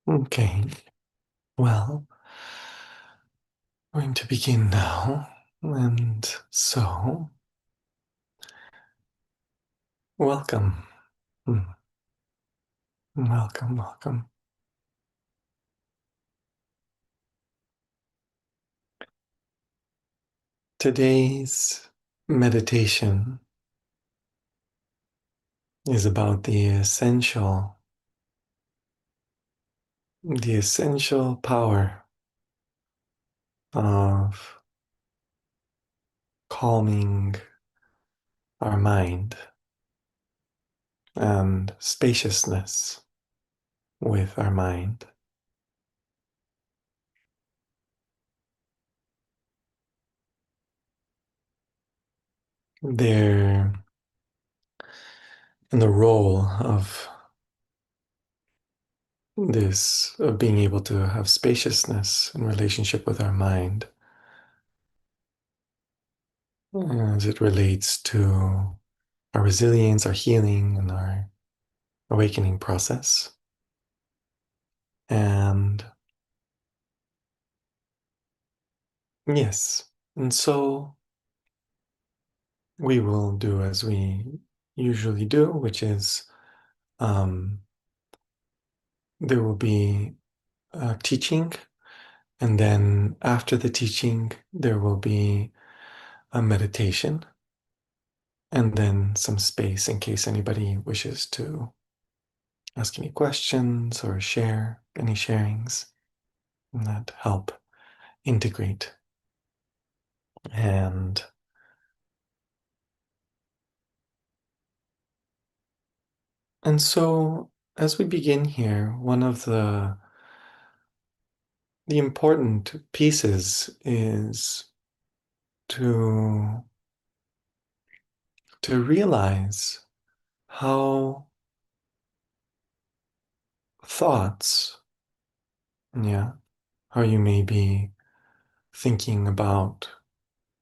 Okay, well, we're going to begin now. And so, welcome. Mm, Welcome, welcome. Today's meditation is about the essential power of calming our mind and spaciousness with our mind. They're in the role of this, of being able to have spaciousness in relationship with our mind as it relates to our resilience, our healing, and our awakening process. And yes, and so we will do as we usually do, which is um, there will be a teaching, and then after the teaching, there will be a meditation, and then some space in case anybody wishes to ask any questions or share any sharings that help integrate. And and so as we begin here, one of the important pieces is to to realize how thoughts, yeah, how you may be thinking about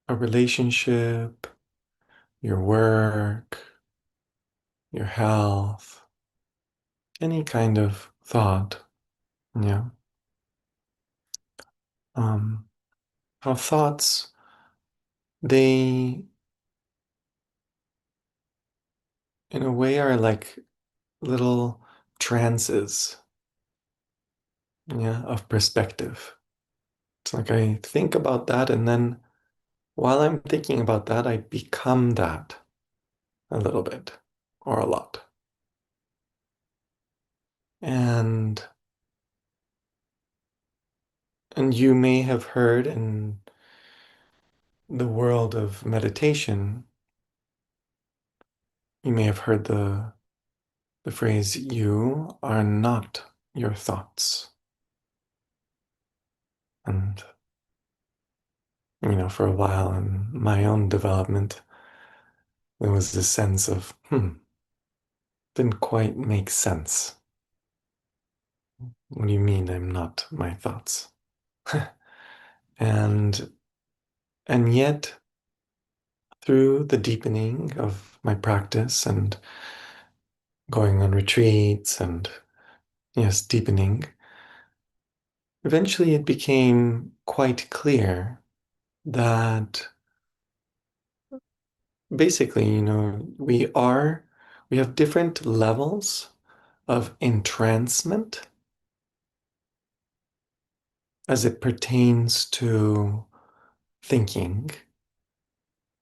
a relationship, your work, your health, any kind of thought, yeah. Um, how thoughts, they in a way are like little trances, yeah, of perspective. It's like I think about that, and then while I'm thinking about that, I become that a little bit or a lot. And and you may have heard in the world of meditation, you may have heard the phrase, you are not your thoughts. And for a while in my own development, there was this sense of, didn't quite make sense. What do you mean I'm not my thoughts? And and yet through the deepening of my practice and going on retreats and yes, deepening, eventually it became quite clear that basically, we have different levels of entrancement as it pertains to thinking,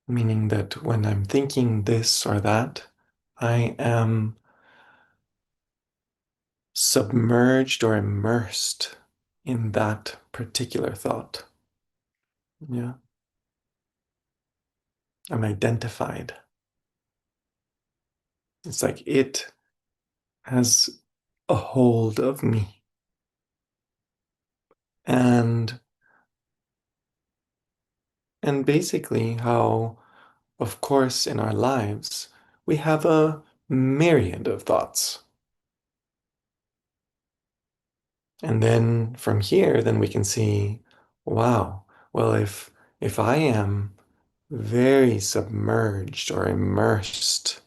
meaning that when I'm thinking this or that, I am submerged or immersed in that particular thought. Yeah, I'm identified. It's like it has a hold of me. And and basically how, of course, in our lives, we have a myriad of thoughts. And then from here, then we can see, wow, well, if I am very submerged or immersed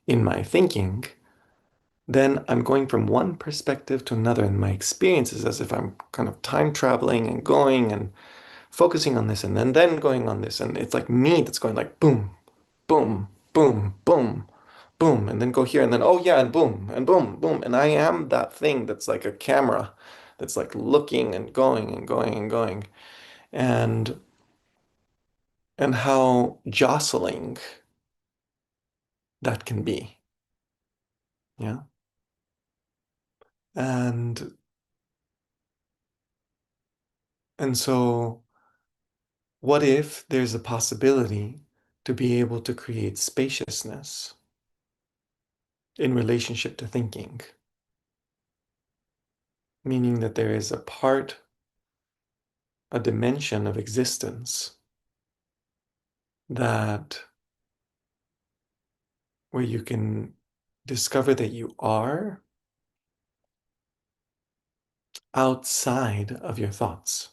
in my thinking, then I'm going from one perspective to another, and my experience is as if I'm kind of time traveling and going and focusing on this and then going on this. And it's like me that's going like boom, boom, boom, boom, boom, and then go here and then, oh yeah, and boom, and boom, boom. And I am that thing that's like a camera that's like looking and going and going and going. And how jostling that can be. Yeah. And so what if there's a possibility to be able to create spaciousness in relationship to thinking? Meaning that there is a part, a dimension of existence that where you can discover that you are outside of your thoughts.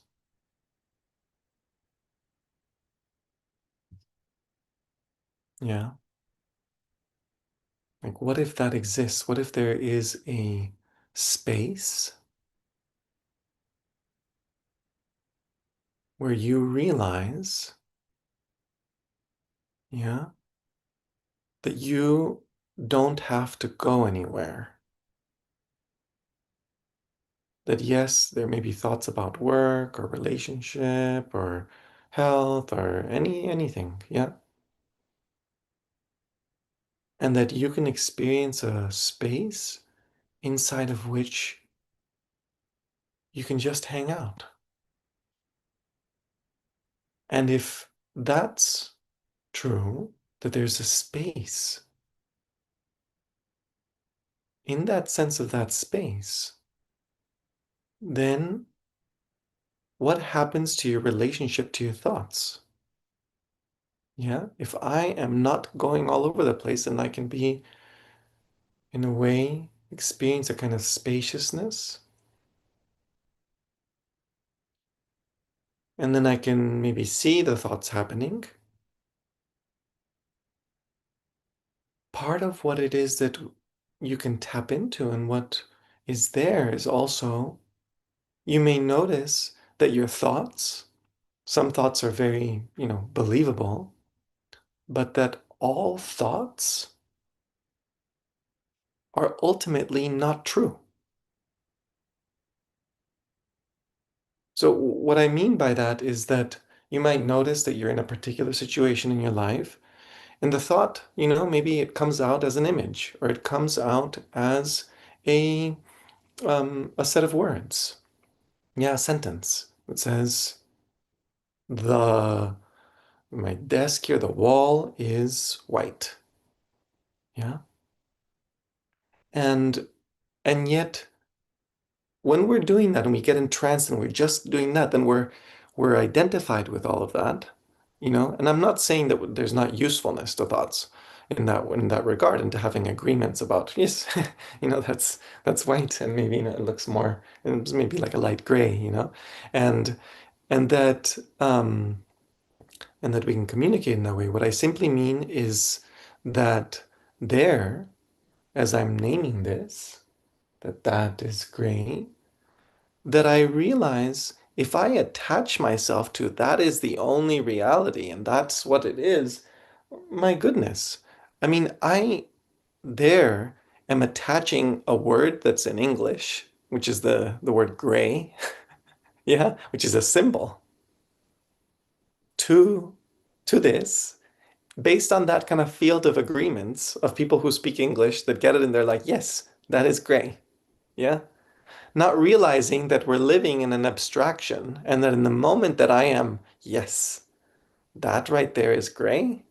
Yeah. Like, what if that exists? What if there is a space where you realize, yeah, that you don't have to go anywhere? That yes, there may be thoughts about work or relationship or health or anything, yeah. And that you can experience a space inside of which you can just hang out. And if that's true, that there's a space, in that sense of that space, then what happens to your relationship to your thoughts? Yeah, if I am not going all over the place and I can be, in a way, experience a kind of spaciousness, and then I can maybe see the thoughts happening. Part of what it is that you can tap into and what is there is also, you may notice that your thoughts, some thoughts are very, believable, but that all thoughts are ultimately not true. So, what I mean by that is that you might notice that you're in a particular situation in your life, and the thought, maybe it comes out as an image, or it comes out as a a set of words. Yeah, a sentence that says, the my desk here, the wall is white. Yeah. And yet when we're doing that and we get entranced and we're just doing that, then we're identified with all of that, And I'm not saying that there's not usefulness to thoughts in that regard, and to having agreements about, yes, that's white, and maybe it looks more, it's maybe like a light gray, and and that um and that we can communicate in that way. What I simply mean is that there, as I'm naming this, that is gray, that I realize if I attach myself to that is the only reality and that's what it is, my goodness. I mean, I there am attaching a word that's in English, which is the word gray, yeah, which is a symbol to this based on that kind of field of agreements of people who speak English that get it and they're like, yes, that is gray. Yeah. Not realizing that we're living in an abstraction and that in the moment that I am, yes, that right there is gray.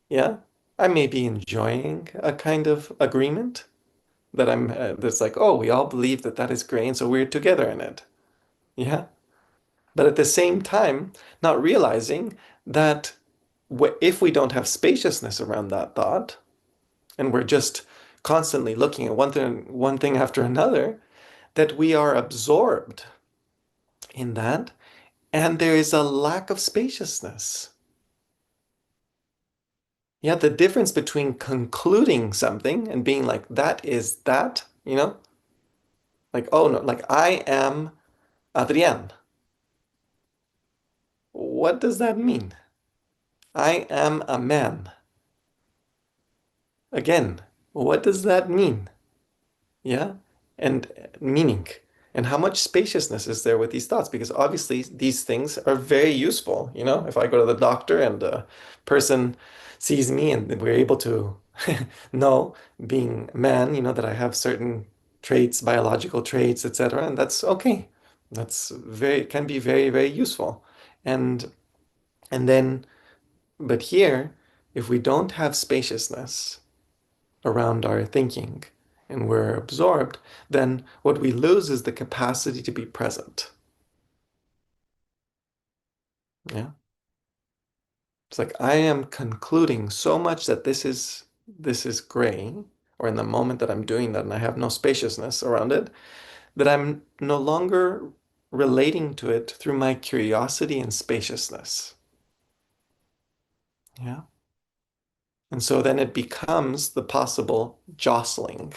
Yeah. I may be enjoying a kind of agreement that that's like, oh, we all believe that that is gray. And so we're together in it. Yeah. But at the same time, not realizing that if we don't have spaciousness around that thought, and we're just constantly looking at one thing after another, that we are absorbed in that, and there is a lack of spaciousness. Yeah, the difference between concluding something and being like, that is that, you know? Like, oh no, like I am Adrián. What does that mean? I am a man. Again, what does that mean? Yeah. And meaning. And how much spaciousness is there with these thoughts? Because obviously these things are very useful. You know, if I go to the doctor and a person sees me and we're able to know, being a man, you know, that I have certain traits, biological traits, etc. And that's okay. That's very, can be very, very useful. And then, but here, if we don't have spaciousness around our thinking and we're absorbed, then what we lose is the capacity to be present. Yeah. It's like I am concluding so much that this is gray, or in the moment that I'm doing that and I have no spaciousness around it, that I'm no longer relating to it through my curiosity and spaciousness. Yeah. And so then it becomes the possible jostling.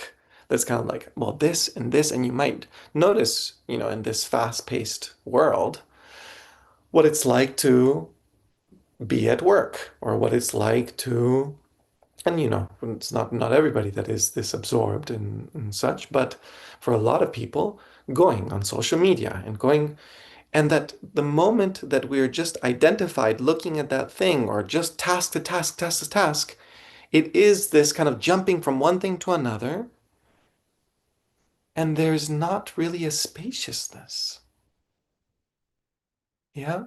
That's kind of like, well, this and this, and you might notice, you know, in this fast-paced world, what it's like to be at work, or what it's like to, and you know, it's not everybody that is this absorbed and such, but for a lot of people, going on social media and going, and that the moment that we're just identified looking at that thing, or just task to task, task to task, it is this kind of jumping from one thing to another, and there's not really a spaciousness. Yeah.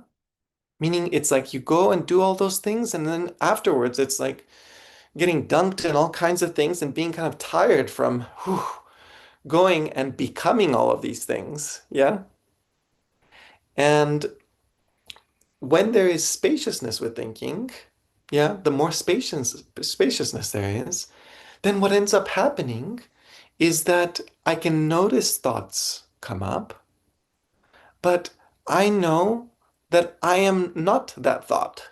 Meaning it's like you go and do all those things, and then afterwards it's like getting dunked in all kinds of things and being kind of tired from going and becoming all of these things. Yeah. And when there is spaciousness with thinking, yeah, the more spaciousness there is, then what ends up happening is that I can notice thoughts come up, but I know that I am not that thought.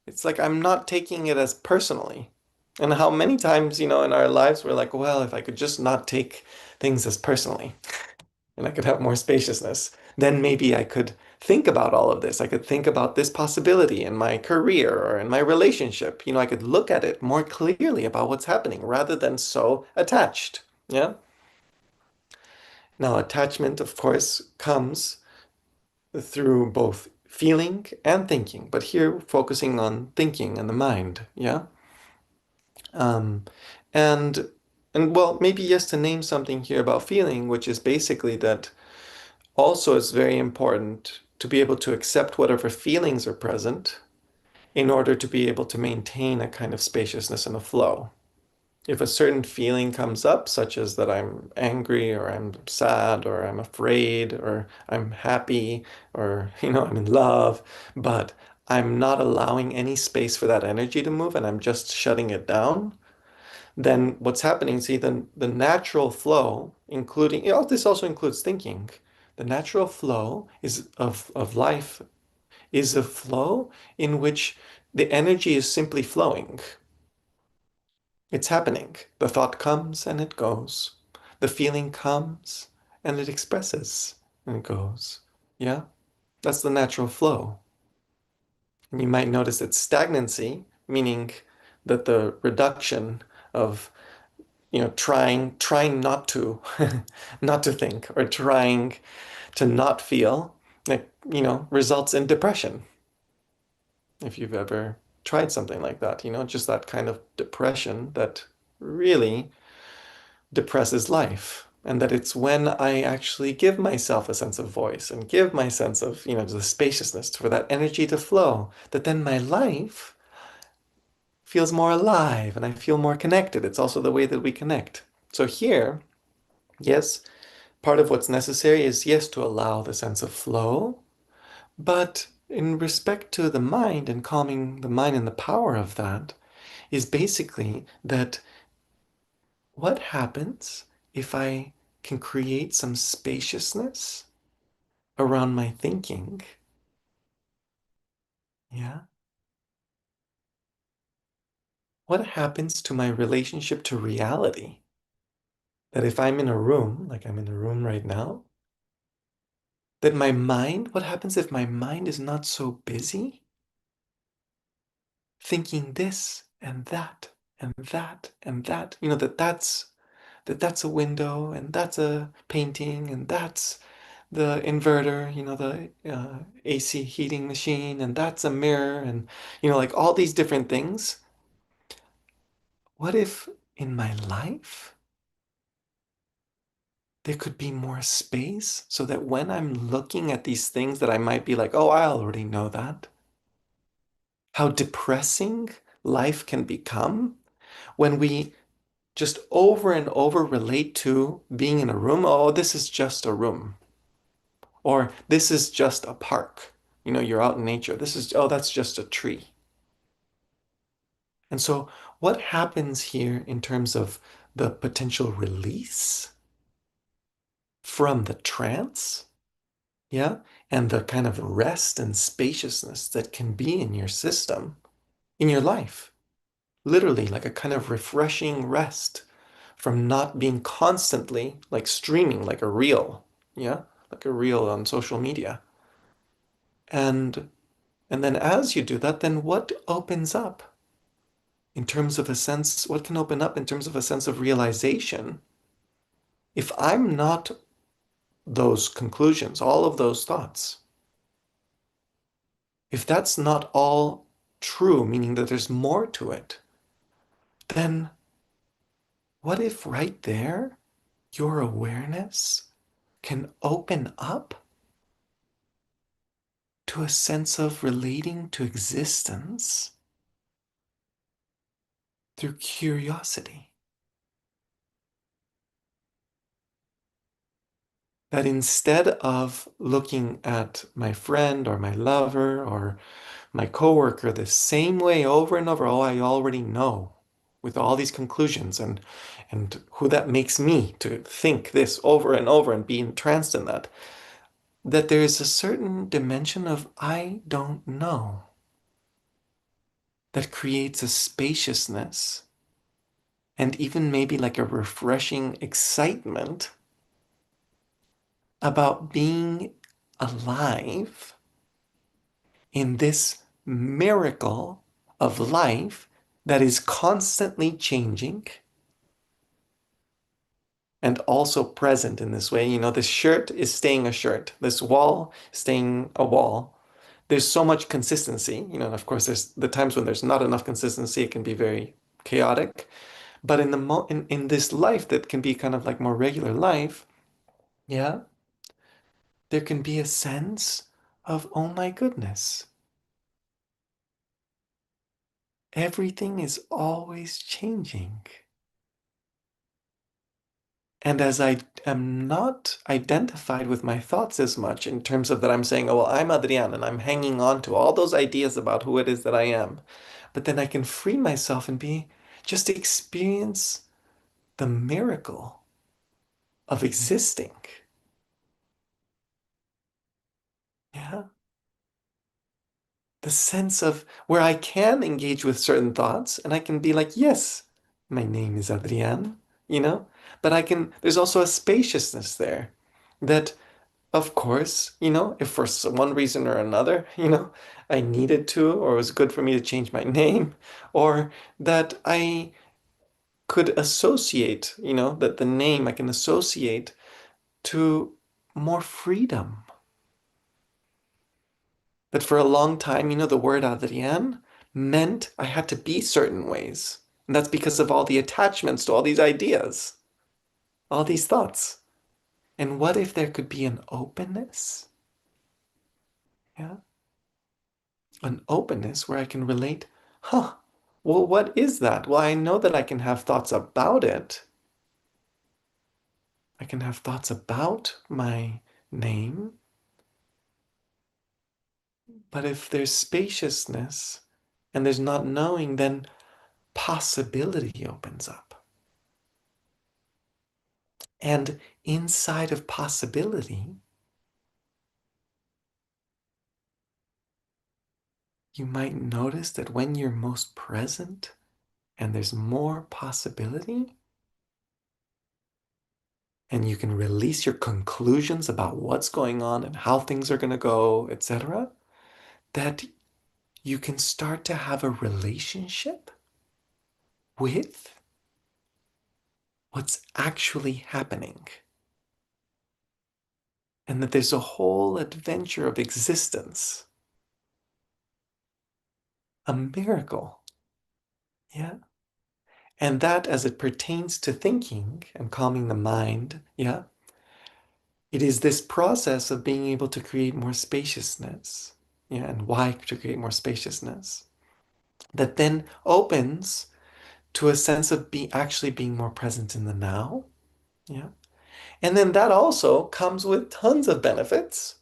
It's like I'm not taking it as personally. And how many times, you know, in our lives we're like, well, if I could just not take things as personally and I could have more spaciousness, then maybe I could think about all of this. I could think about this possibility in my career or in my relationship. You know, I could look at it more clearly about what's happening rather than so attached. Yeah. Now, attachment, of course, comes through both feeling and thinking, but here focusing on thinking and the mind. Yeah. Um, and well, maybe yes, to name something here about feeling, which is basically that also it's very important to be able to accept whatever feelings are present in order to be able to maintain a kind of spaciousness and a flow. If a certain feeling comes up, such as that I'm angry or I'm sad or I'm afraid or I'm happy or, you know, I'm in love, but I'm not allowing any space for that energy to move and I'm just shutting it down, then what's happening, see, the natural flow, including, you know, this also includes thinking, the natural flow is of life is a flow in which the energy is simply flowing. It's happening. The thought comes and it goes. The feeling comes and it expresses and it goes. Yeah, that's the natural flow. And you might notice that stagnancy, meaning that the reduction of, you know, trying not to not to think, or trying to not feel, like, you know, results in depression. If you've ever tried something like that, you know, just that kind of depression that really depresses life. And that it's when I actually give myself a sense of voice and give my sense of, you know, the spaciousness for that energy to flow, that then my life feels more alive and I feel more connected. It's also the way that we connect. So here, yes, part of what's necessary is, yes, to allow the sense of flow, but in respect to the mind and calming the mind and the power of that is basically that what happens if I can create some spaciousness around my thinking? Yeah. What happens to my relationship to reality? That if I'm in a room, like I'm in a room right now, that my mind, what happens if my mind is not so busy thinking this and that and that and that, that that's a window and that's a painting and that's the inverter, the AC heating machine, and that's a mirror, and like all these different things. What if in my life there could be more space so that when I'm looking at these things that I might be like, oh, I already know that, how depressing life can become when we just over and over relate to being in a room. Oh, this is just a room, or this is just a park. You're out in nature. Oh, that's just a tree. And so, what happens here in terms of the potential release from the trance, yeah, and the kind of rest and spaciousness that can be in your system, in your life? Literally, like a kind of refreshing rest from not being constantly like streaming like a reel, yeah, like a reel on social media. And and then as you do that, then what opens up in terms of a sense, what can open up in terms of a sense of realization if I'm not those conclusions, all of those thoughts, if that's not all true, meaning that there's more to it, then what if right there your awareness can open up to a sense of relating to existence through curiosity? That instead of looking at my friend or my lover or my coworker the same way over and over, oh, I already know, with all these conclusions and who that makes me to think this over and over and be entranced in that, that there is a certain dimension of I don't know that creates a spaciousness and even maybe like a refreshing excitement about being alive in this miracle of life that is constantly changing and also present in this way. This shirt is staying a shirt, this wall staying a wall. There's so much consistency, and of course, there's the times when there's not enough consistency, it can be very chaotic. But in this life that can be kind of like more regular life, yeah, there can be a sense of, oh my goodness, everything is always changing. And as I am not identified with my thoughts as much in terms of that I'm saying, oh, well, I'm Adrián and I'm hanging on to all those ideas about who it is that I am. But then I can free myself and just experience the miracle of existing. Yeah. The sense of where I can engage with certain thoughts and I can be like, yes, my name is Adrián, you know? But there's also a spaciousness there that, of course, if for one reason or another, I needed to, or it was good for me to change my name, or that I could associate, that the name I can associate to more freedom. That for a long time, the word Adrián meant I had to be certain ways. And that's because of all the attachments to all these ideas, all these thoughts. And what if there could be an openness? Yeah. An openness where I can relate, huh, well, what is that? Well, I know that I can have thoughts about it. I can have thoughts about my name, but if there's spaciousness and there's not knowing, then possibility opens up. And inside of possibility, you might notice that when you're most present and there's more possibility, and you can release your conclusions about what's going on and how things are going to go, etc., that you can start to have a relationship with what's actually happening. And that there's a whole adventure of existence, a miracle. Yeah. And that, as it pertains to thinking and calming the mind, yeah, it is this process of being able to create more spaciousness. Yeah. And why to create more spaciousness? That then opens to a sense of actually being more present in the now. Yeah. And then that also comes with tons of benefits.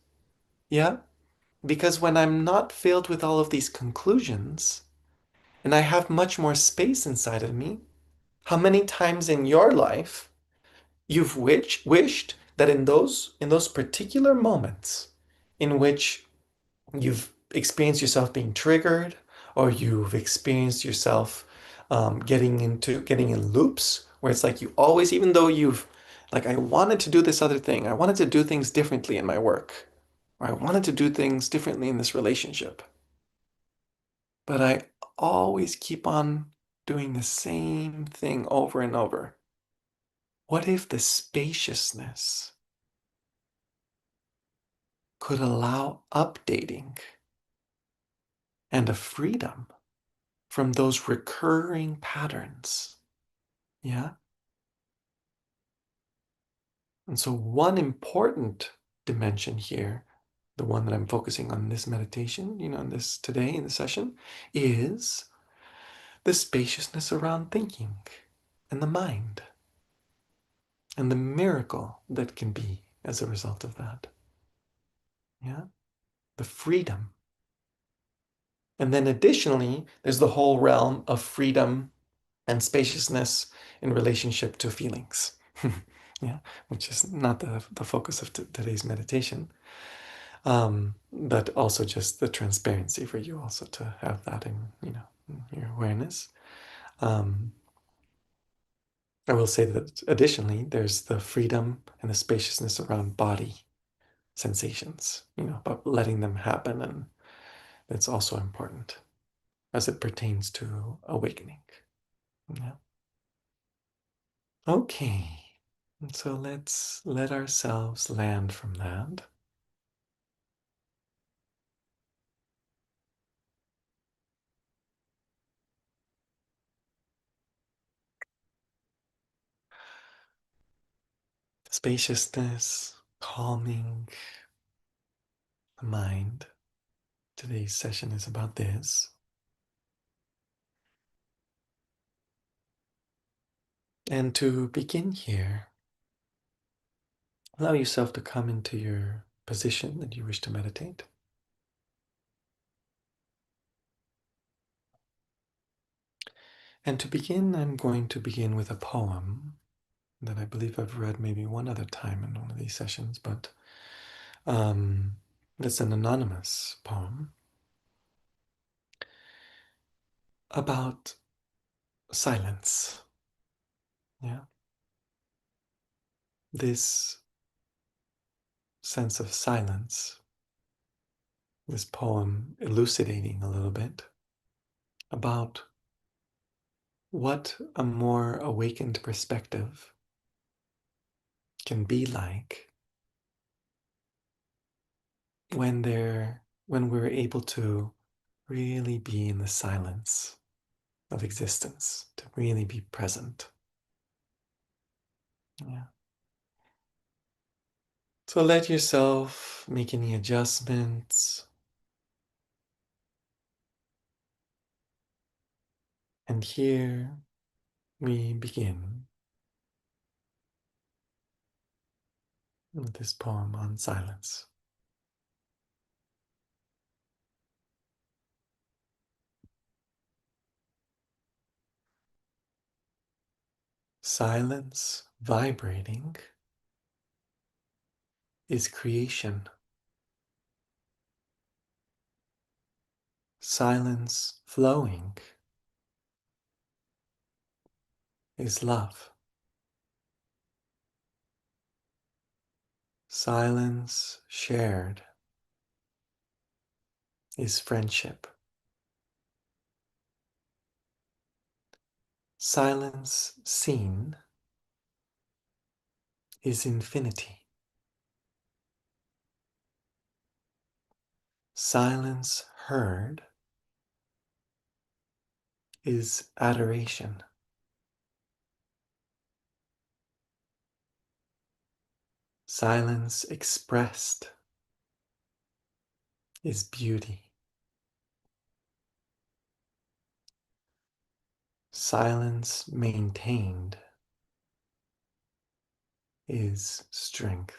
Yeah. Because when I'm not filled with all of these conclusions and I have much more space inside of me, how many times in your life you've wished that in those particular moments in which you've experienced yourself being triggered, or you've experienced yourself getting in loops where it's like you always, even though you've like, I wanted to do this other thing, I wanted to do things differently in my work, or I wanted to do things differently in this relationship, but I always keep on doing the same thing over and over. What if the spaciousness could allow updating and a freedom from those recurring patterns? Yeah. And so, one important dimension here, the one that I'm focusing on in this meditation, in this today in the session, is the spaciousness around thinking and the mind and the miracle that can be as a result of that. Yeah. The freedom. And then additionally, there's the whole realm of freedom and spaciousness in relationship to feelings. Yeah, which is not the focus of today's meditation, but also just the transparency for you also to have that in your awareness. Um, I will say that additionally, there's the freedom and the spaciousness around body sensations, but letting them happen, and it's also important as it pertains to awakening. Yeah. Okay. So let's let ourselves land from that. Spaciousness, calming the mind. Today's session is about this. And to begin here, allow yourself to come into your position that you wish to meditate. And to begin, I'm going to begin with a poem that I believe I've read maybe one other time in one of these sessions, but it's an anonymous poem about silence. Yeah. This sense of silence, this poem elucidating a little bit about what a more awakened perspective can be like when we're able to really be in the silence of existence, to really be present. Yeah. So let yourself make any adjustments. And here we begin with this poem on silence. Silence vibrating is creation. Silence flowing is love. Silence shared is friendship. Silence seen is infinity. Silence heard is adoration. Silence expressed is beauty. Silence maintained is strength.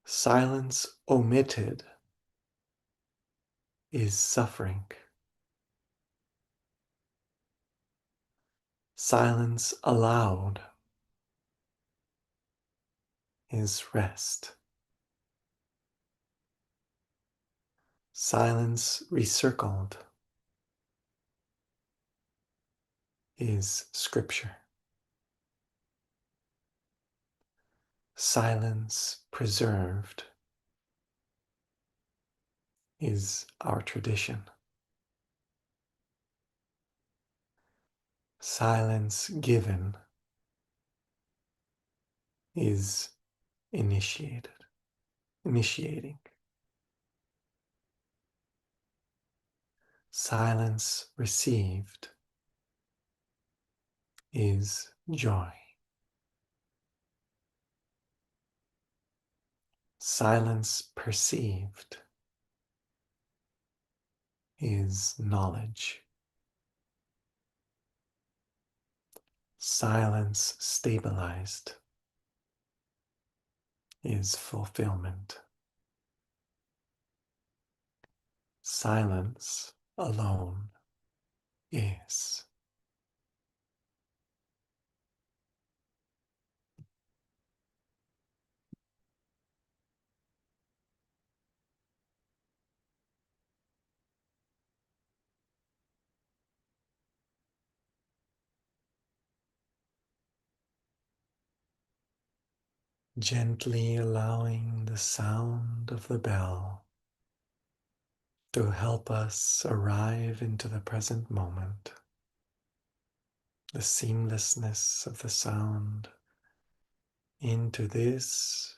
Silence omitted is suffering. Silence allowed is rest. Silence recircled is scripture. Silence preserved is our tradition. Silence given is initiating. Silence received is joy. Silence perceived is knowledge. Silence stabilized is fulfillment. Silence alone is. Gently allowing the sound of the bell to help us arrive into the present moment, the seamlessness of the sound into this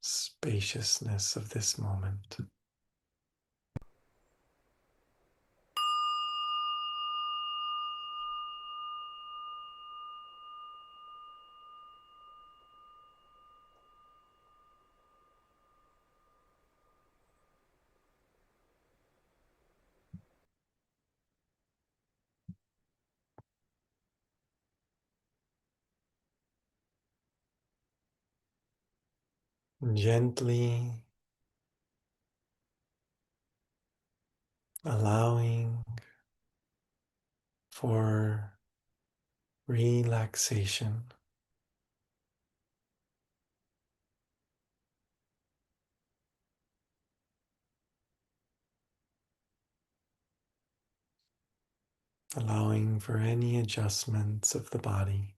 spaciousness of this moment. Gently allowing for relaxation, allowing for any adjustments of the body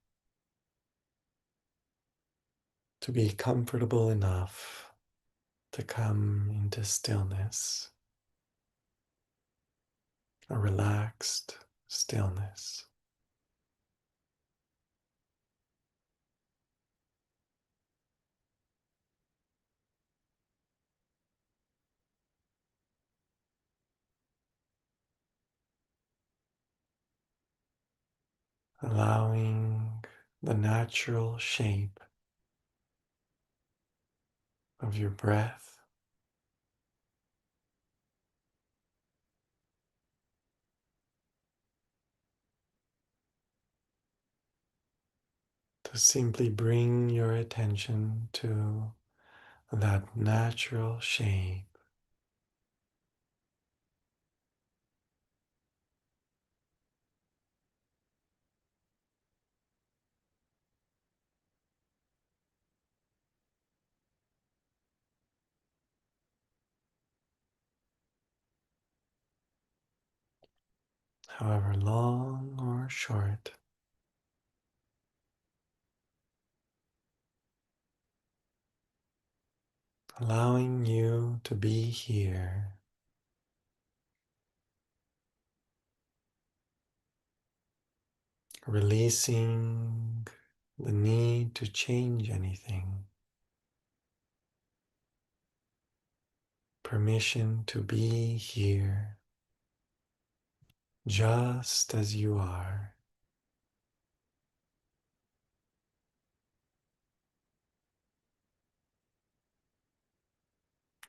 to be comfortable enough to come into stillness, a relaxed stillness. Allowing the natural shape of your breath to simply bring your attention to that natural shape, however long or short allowing you to be here, releasing the need to change anything, permission to be here just as you are,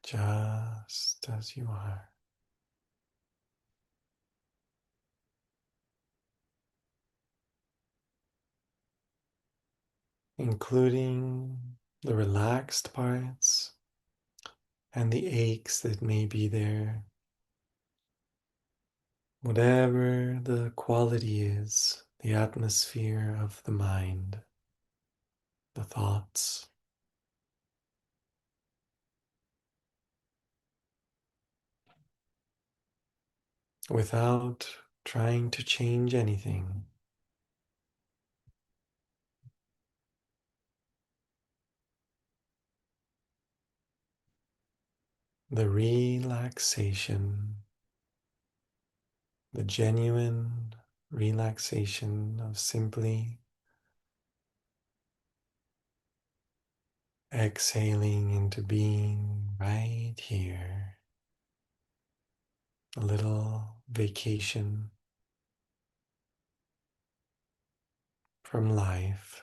just as you are. Including the relaxed parts and the aches that may be there. Whatever the quality is, the atmosphere of the mind, the thoughts, without trying to change anything. The relaxation, the genuine relaxation of simply exhaling into being right here. A little vacation from life.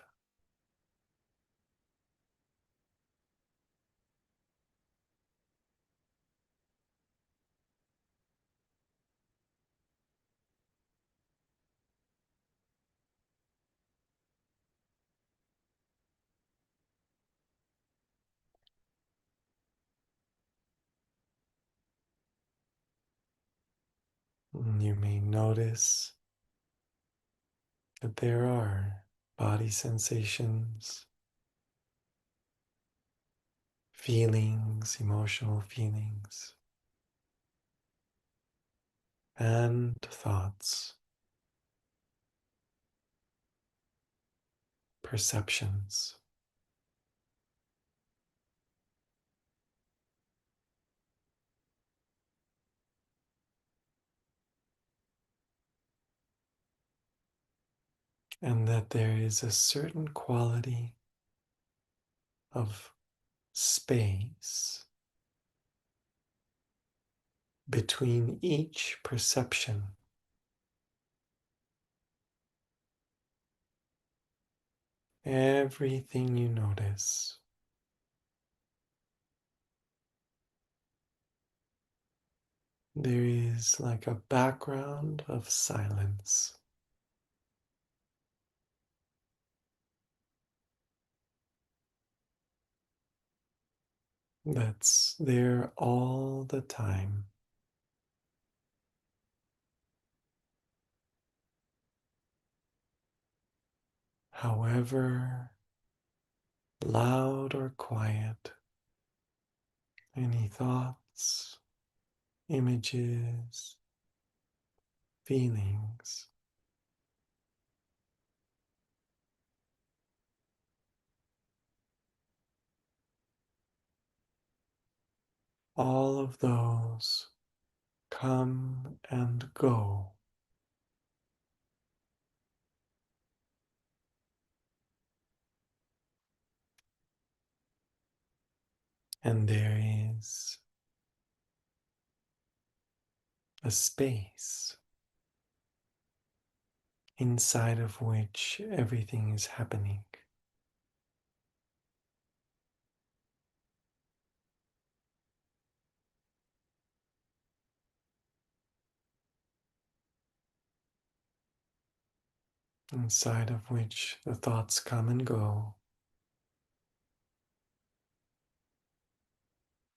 You may notice that there are body sensations, feelings, emotional feelings, and thoughts, perceptions. And that there is a certain quality of space between each perception. Everything you notice, there is like a background of silence that's there all the time. However loud or quiet, any thoughts, images, feelings, all of those come and go. And there is a space inside of which everything is happening. Inside of which the thoughts come and go,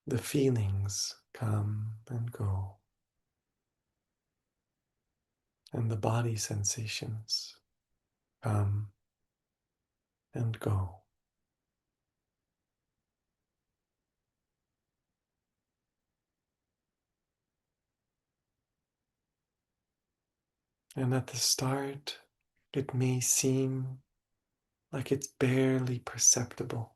the feelings come and go, and the body sensations come and go. And at the start, it may seem like it's barely perceptible.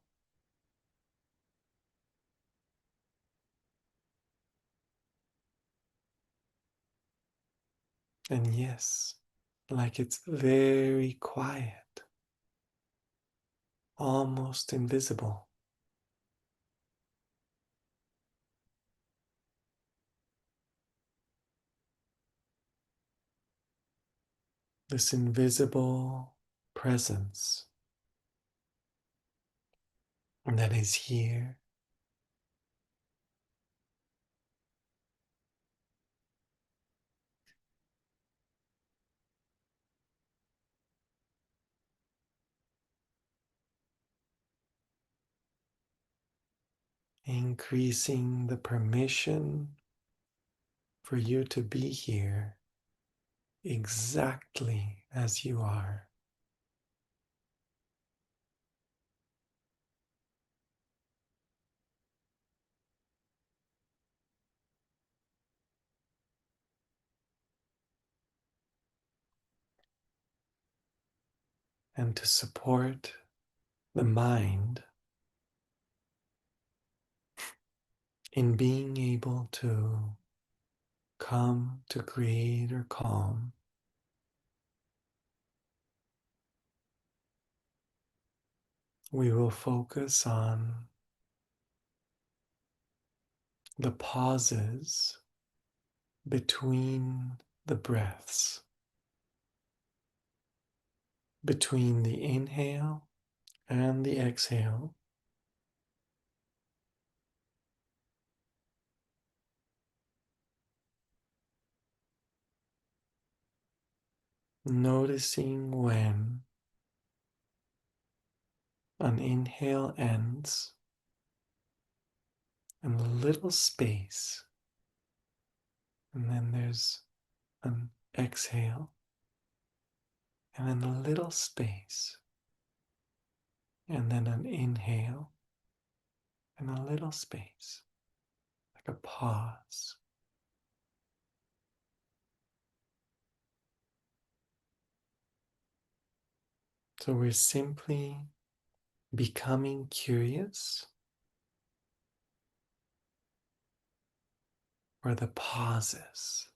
And yes, like it's very quiet, almost invisible. This invisible presence that is here, increasing the permission for you to be here exactly as you are. And to support the mind in being able to come to greater calm, we will focus on the pauses between the breaths, between the inhale and the exhale, noticing when an inhale ends and a little space, and then there's an exhale, and then a little space, and then an inhale, and a little space, like a pause. So we're simply becoming curious for the pauses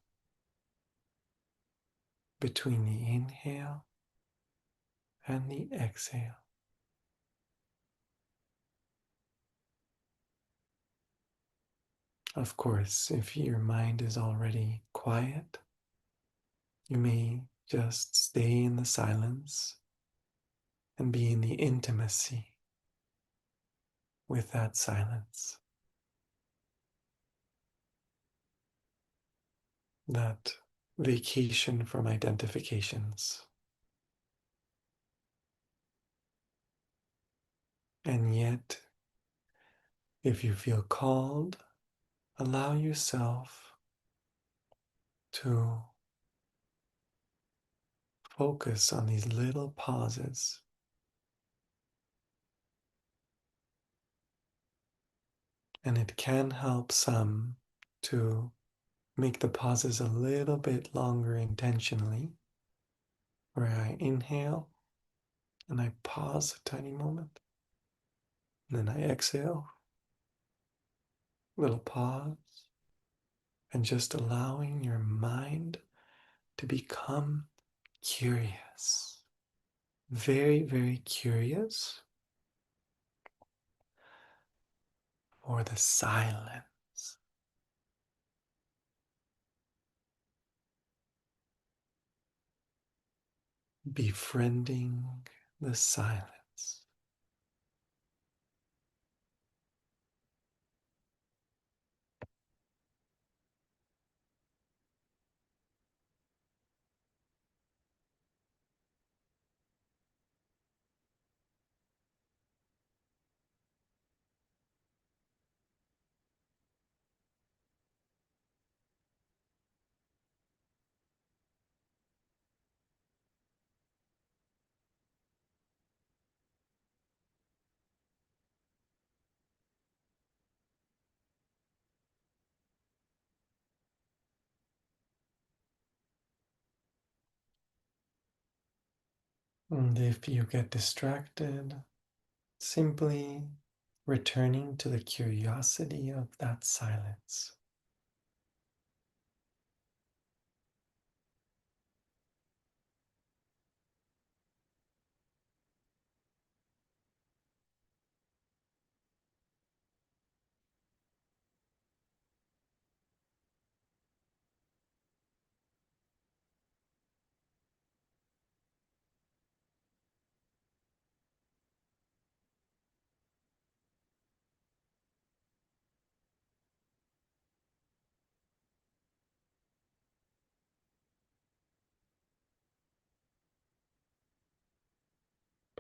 between the inhale and the exhale. Of course, if your mind is already quiet, you may just stay in the silence and be in the intimacy with that silence, that vacation from identifications. And yet, if you feel called, allow yourself to focus on these little pauses. And it can help some to make the pauses a little bit longer intentionally, where I inhale and I pause a tiny moment, and then I exhale, little pause, and just allowing your mind to become curious, very, very curious for the silence, befriending the silence. And if you get distracted, simply returning to the curiosity of that silence.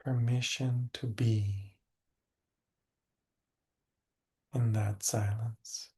permission to be in that silence.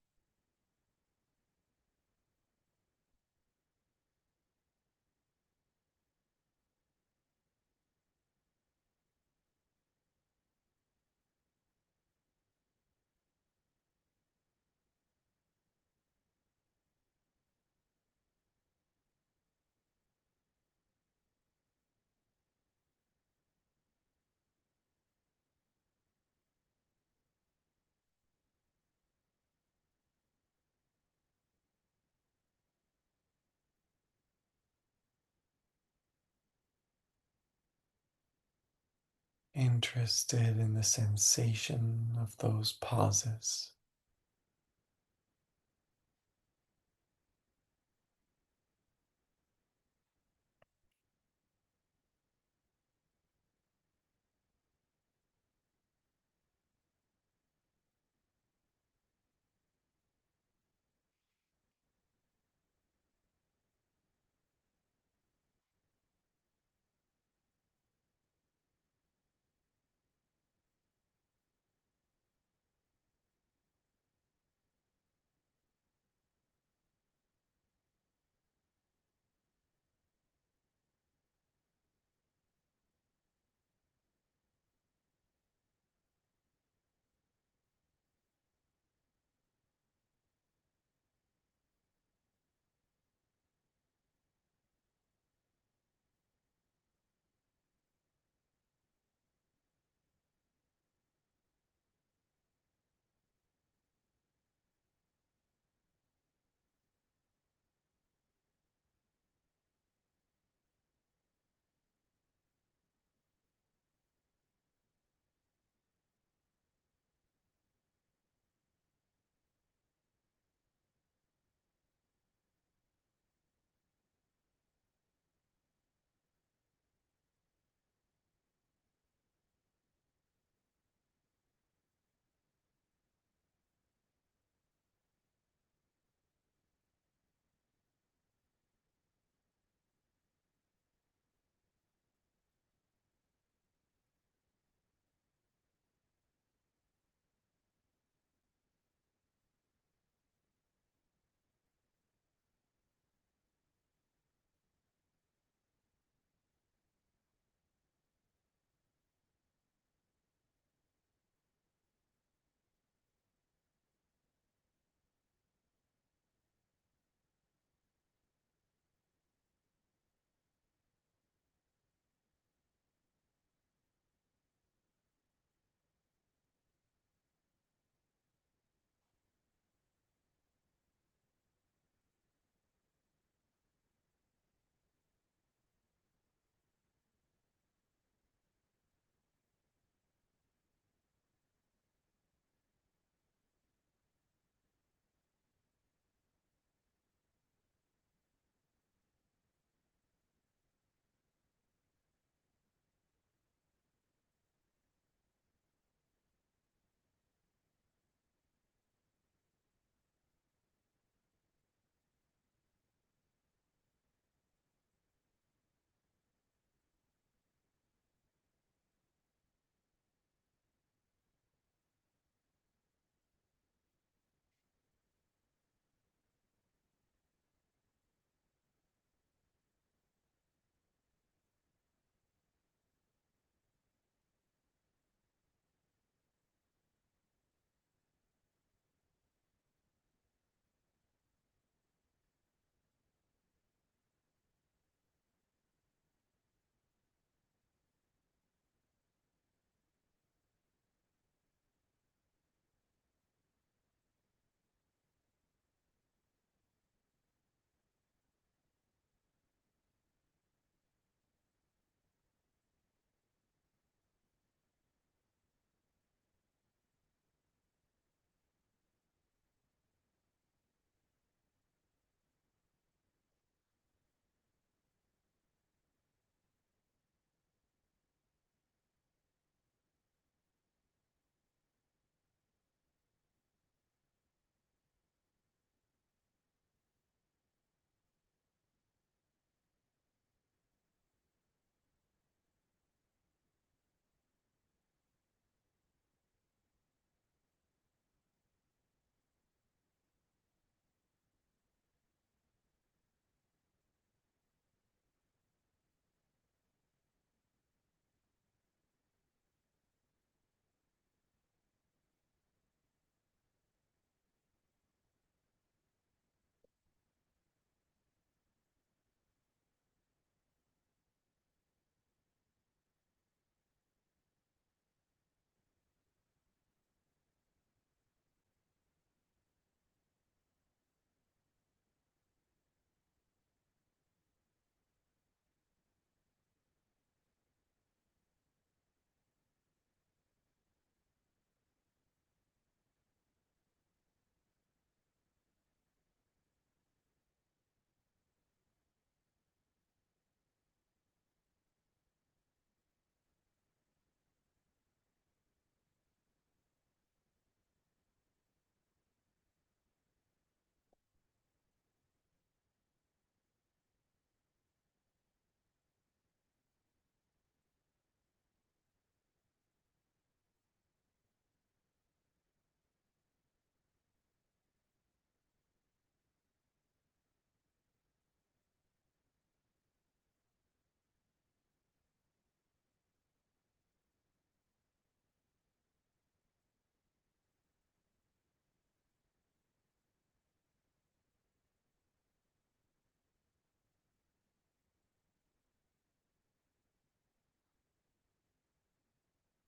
Interested in the sensation of those pauses.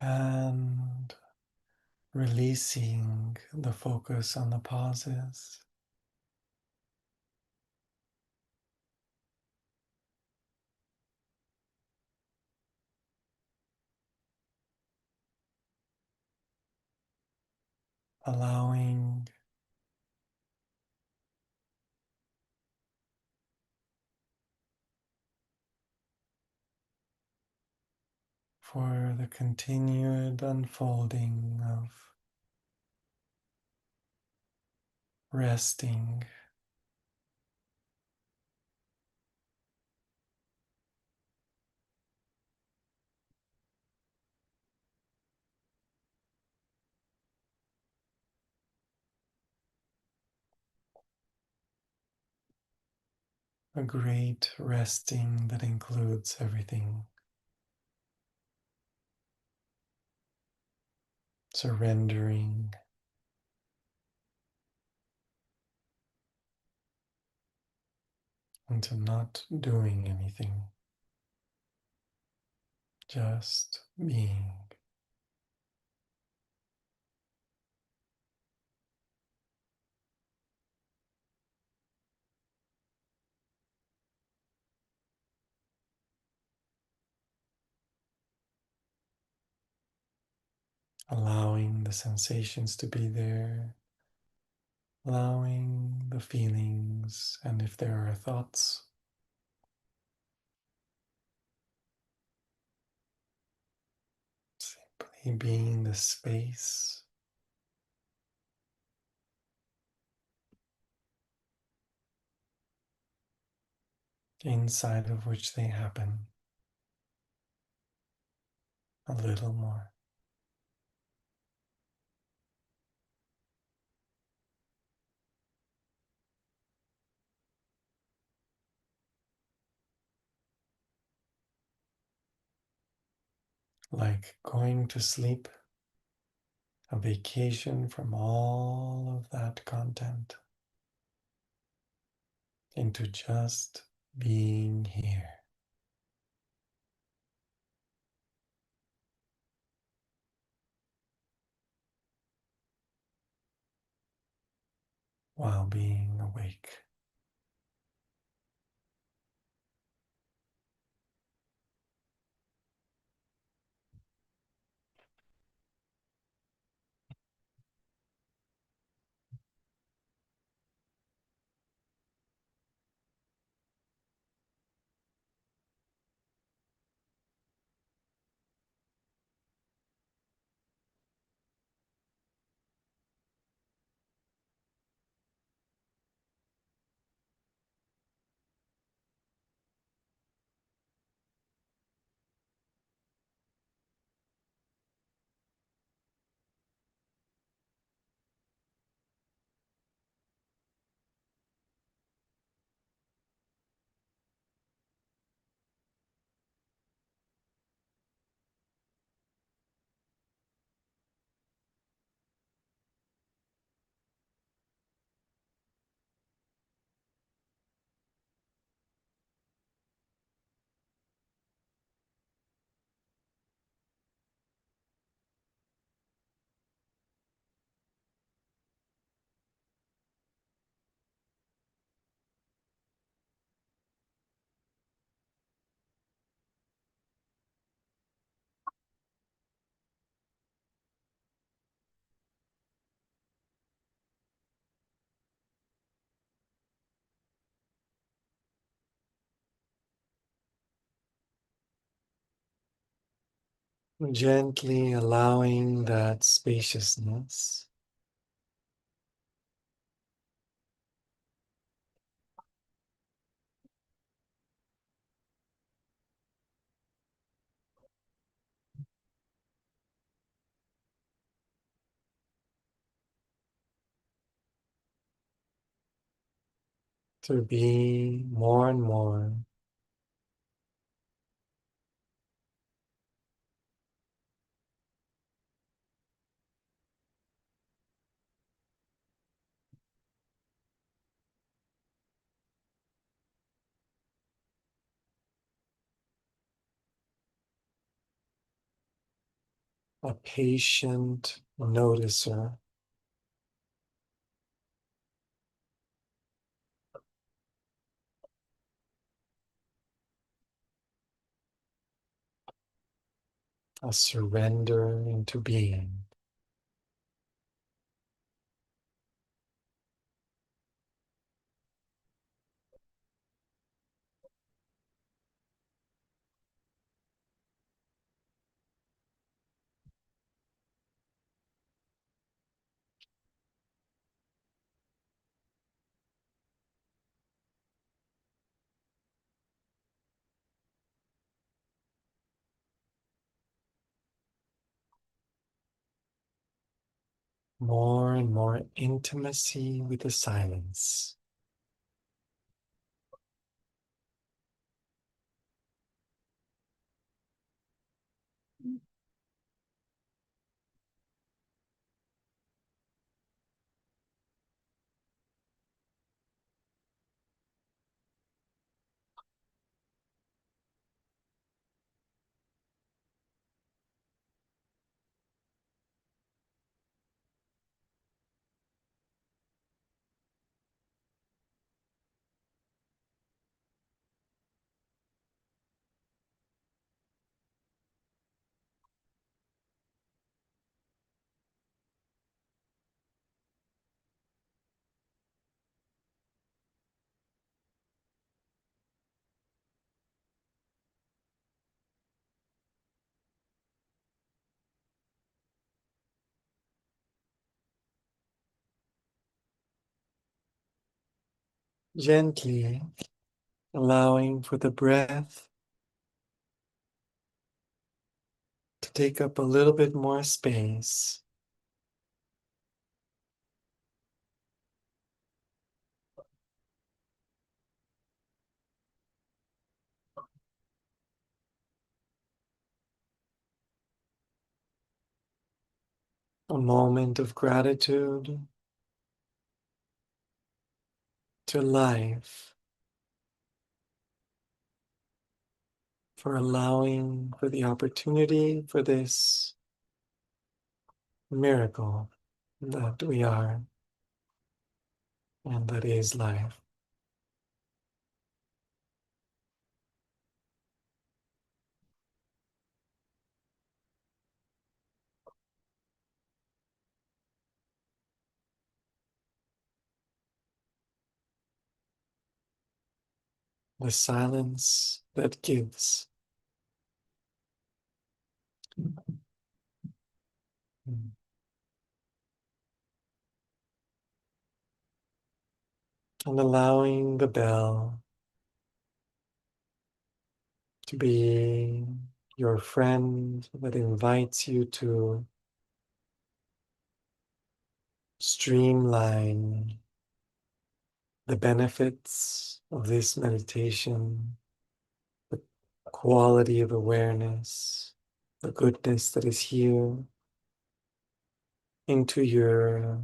and releasing the focus on the pauses, allowing for the continued unfolding of resting, a great resting that includes everything, surrendering into not doing anything, just being. Allowing the sensations to be there, allowing the feelings, and if there are thoughts, simply being the space inside of which they happen a little more. Like going to sleep, a vacation from all of that content into just being here while being awake. Gently allowing that spaciousness to be more and more a patient noticer, a surrender into being. More and more intimacy with the silence. Gently allowing for the breath to take up a little bit more space. A moment of gratitude to life for allowing for the opportunity for this miracle that we are and that is life. The silence that gives. And allowing the bell to be your friend that invites you to streamline the benefits of this meditation, the quality of awareness, the goodness that is here into your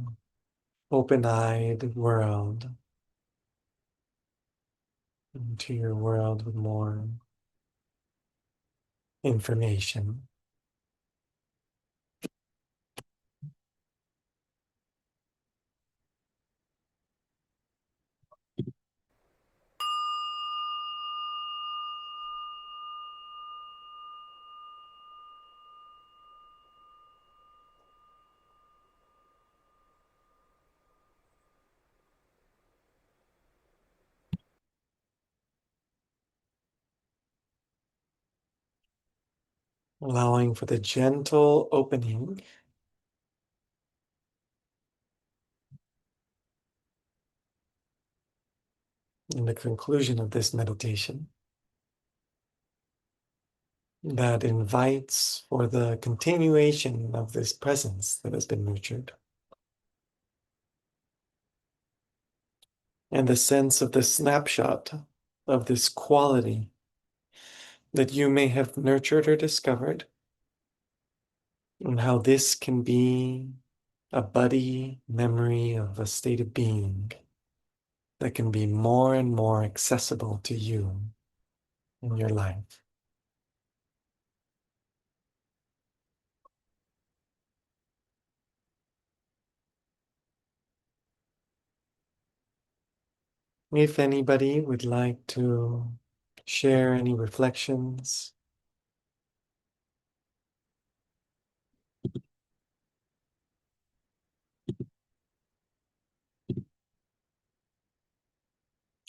open-eyed world, into your world with more information. Allowing for the gentle opening in the conclusion of this meditation that invites for the continuation of this presence that has been nurtured. And the sense of the snapshot of this quality that you may have nurtured or discovered, and how this can be a buddy memory of a state of being that can be more and more accessible to you in your life. If anybody would like to share any reflections,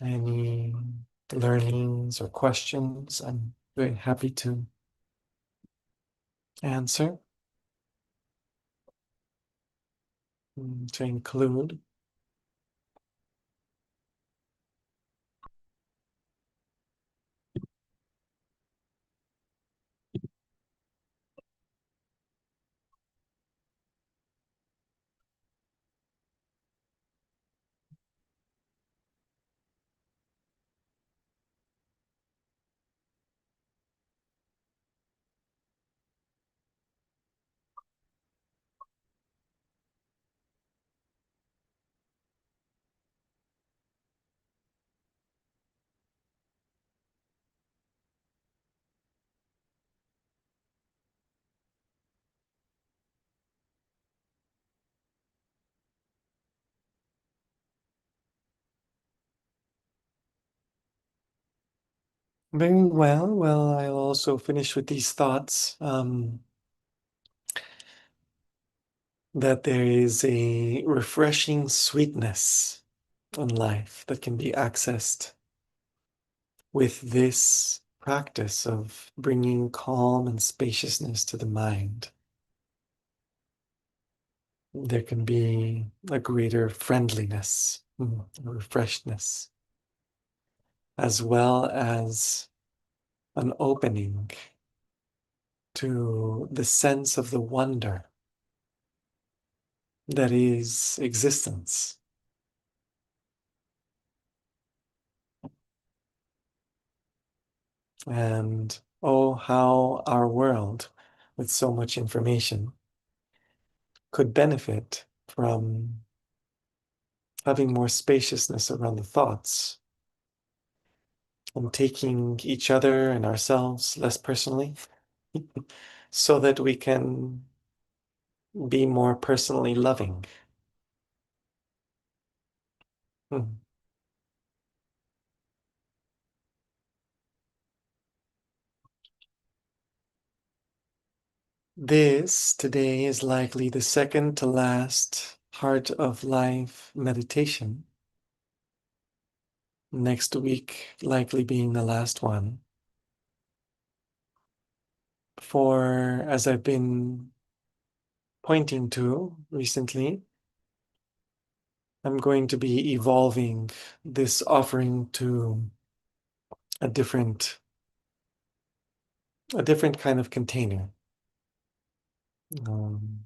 any learnings or questions, I'm very happy to answer, to include. Very well. Well, I'll also finish with these thoughts that there is a refreshing sweetness in life that can be accessed with this practice of bringing calm and spaciousness to the mind. There can be a greater friendliness, a refreshedness, as well as an opening to the sense of the wonder that is existence. And oh, how our world, with so much information, could benefit from having more spaciousness around the thoughts and taking each other and ourselves less personally so that we can be more personally loving. Hmm. This today is likely the second to last Heart of Life meditation. Next week, likely being the last one. For, as I've been pointing to recently, I'm going to be evolving this offering to a different kind of container. Um,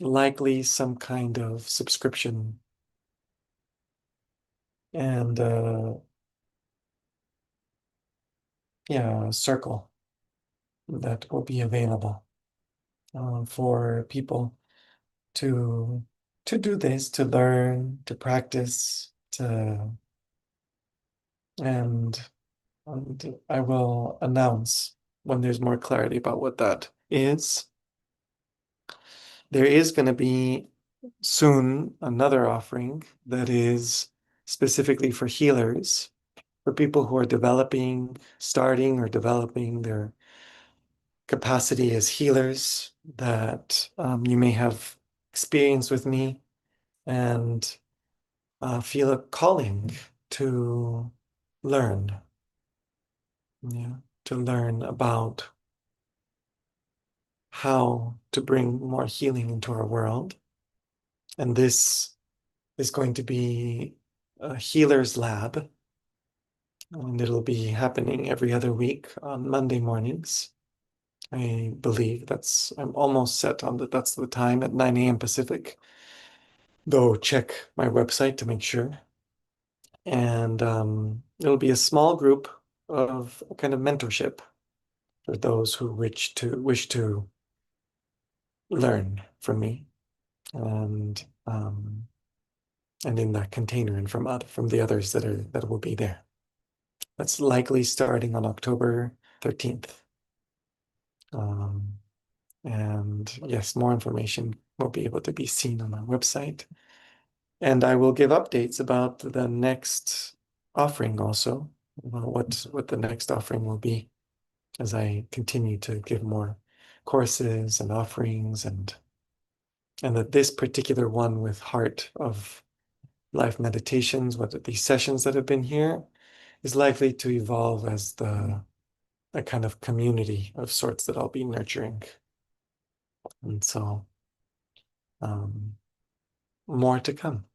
Likely some kind of subscription and yeah, a circle that will be available for people to do this, to learn, to practice, to and I will announce when there's more clarity about what that is. There is going to be soon another offering that is specifically for healers, for people who are starting or developing their capacity as healers that you may have experience with me and feel a calling to learn, yeah, to learn about how to bring more healing into our world. And this is going to be a healer's lab, and it'll be happening every other week on Monday mornings. I believe I'm almost set on that's the time at 9 a.m. Pacific, though check my website to make sure. And it'll be a small group of kind of mentorship for those who wish to learn from me, and in that container and from the others that will be there. That's likely starting on October 13th. Um, and yes, more information will be able to be seen on our website. And I will give updates about the next offering also, what the next offering will be as I continue to give more courses and offerings and that this particular one with Heart of Life meditations, what these sessions that have been here, is likely to evolve as the a kind of community of sorts that I'll be nurturing. And so um, more to come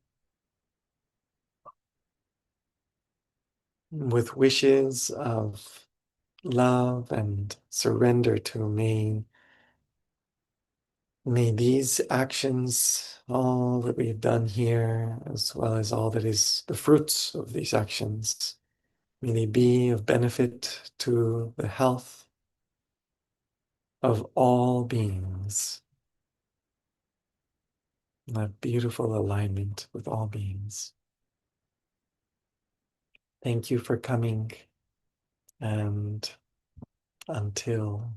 with wishes of love and surrender to may these actions, all that we've done here, as well as all that is the fruits of these actions, may they be of benefit to the health of all beings, that beautiful alignment with all beings. Thank you for coming, and until